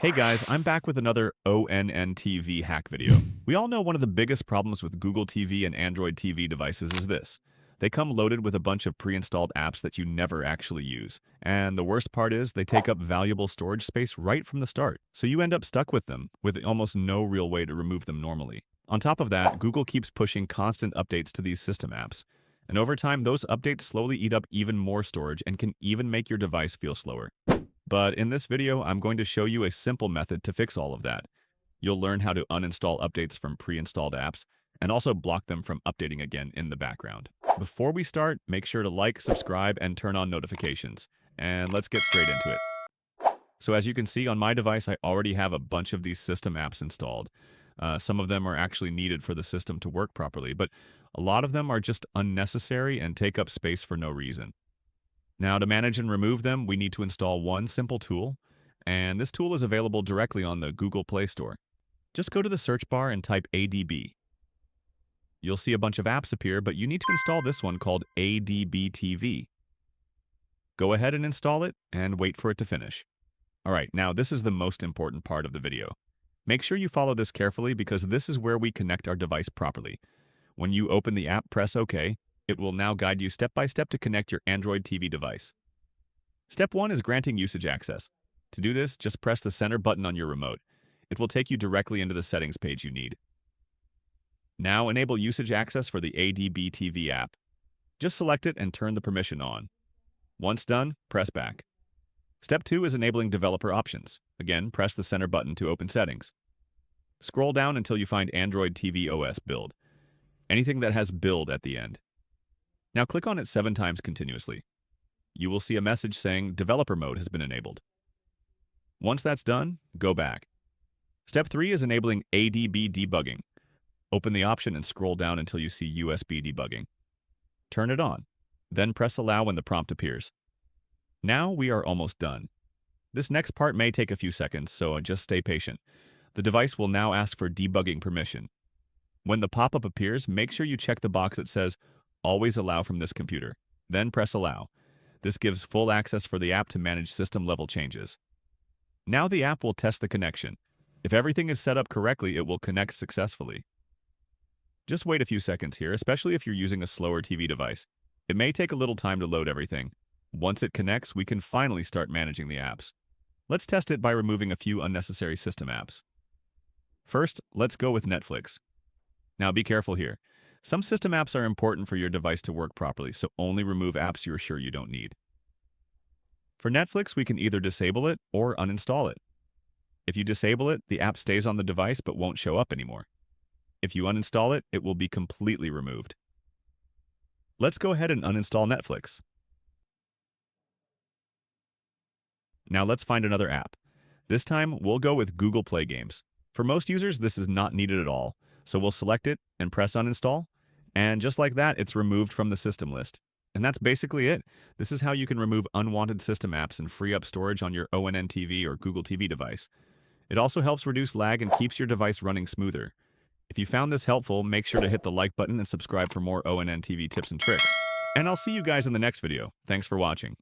Hey guys, I'm back with another ONN TV hack video. We all know one of the biggest problems with Google TV and Android TV devices is this. They come loaded with a bunch of pre-installed apps that you never actually use. And the worst part is they take up valuable storage space right from the start. So you end up stuck with them, with almost no real way to remove them normally. On top of that, Google keeps pushing constant updates to these system apps. And over time, those updates slowly eat up even more storage and can even make your device feel slower. But in this video, I'm going to show you a simple method to fix all of that. You'll learn how to uninstall updates from pre-installed apps and also block them from updating again in the background. Before we start, make sure to like, subscribe, and turn on notifications. And let's get straight into it. So as you can see on my device, I already have a bunch of these system apps installed. Some of them are actually needed for the system to work properly, but a lot of them are just unnecessary and take up space for no reason. Now, to manage and remove them, we need to install one simple tool, and this tool is available directly on the Google Play Store. Just go to the search bar and type ADB. You'll see a bunch of apps appear, but you need to install this one called ADB TV. Go ahead and install it, and wait for it to finish. Alright, now this is the most important part of the video. Make sure you follow this carefully because this is where we connect our device properly. When you open the app, press OK. It will now guide you step by step to connect your Android TV device. Step 1 is granting usage access. To do this, just press the center button on your remote. It will take you directly into the settings page you need. Now enable usage access for the ADB TV app. Just select it and turn the permission on. Once done, press back. Step 2 is enabling developer options. Again, press the center button to open settings. Scroll down until you find Android TV OS build. Anything that has build at the end. Now click on it 7 times continuously. You will see a message saying Developer Mode has been enabled. Once that's done, go back. Step 3 is enabling ADB debugging. Open the option and scroll down until you see USB debugging. Turn it on, then press Allow when the prompt appears. Now we are almost done. This next part may take a few seconds, so just stay patient. The device will now ask for debugging permission. When the pop-up appears, make sure you check the box that says Always allow from this computer. Then press Allow. This gives full access for the app to manage system-level changes. Now the app will test the connection. If everything is set up correctly, it will connect successfully. Just wait a few seconds here, especially if you're using a slower TV device. It may take a little time to load everything. Once it connects, we can finally start managing the apps. Let's test it by removing a few unnecessary system apps. First, let's go with Netflix. Now be careful here. Some system apps are important for your device to work properly, so only remove apps you're sure you don't need. For Netflix, we can either disable it or uninstall it. If you disable it, the app stays on the device but won't show up anymore. If you uninstall it, it will be completely removed. Let's go ahead and uninstall Netflix. Now let's find another app. This time, we'll go with Google Play Games. For most users, this is not needed at all, so we'll select it and press uninstall. And just like that, it's removed from the system list. And that's basically it. This is how you can remove unwanted system apps and free up storage on your ONN TV or Google TV device. It also helps reduce lag and keeps your device running smoother. If you found this helpful, make sure to hit the like button and subscribe for more ONN TV tips and tricks. And I'll see you guys in the next video. Thanks for watching.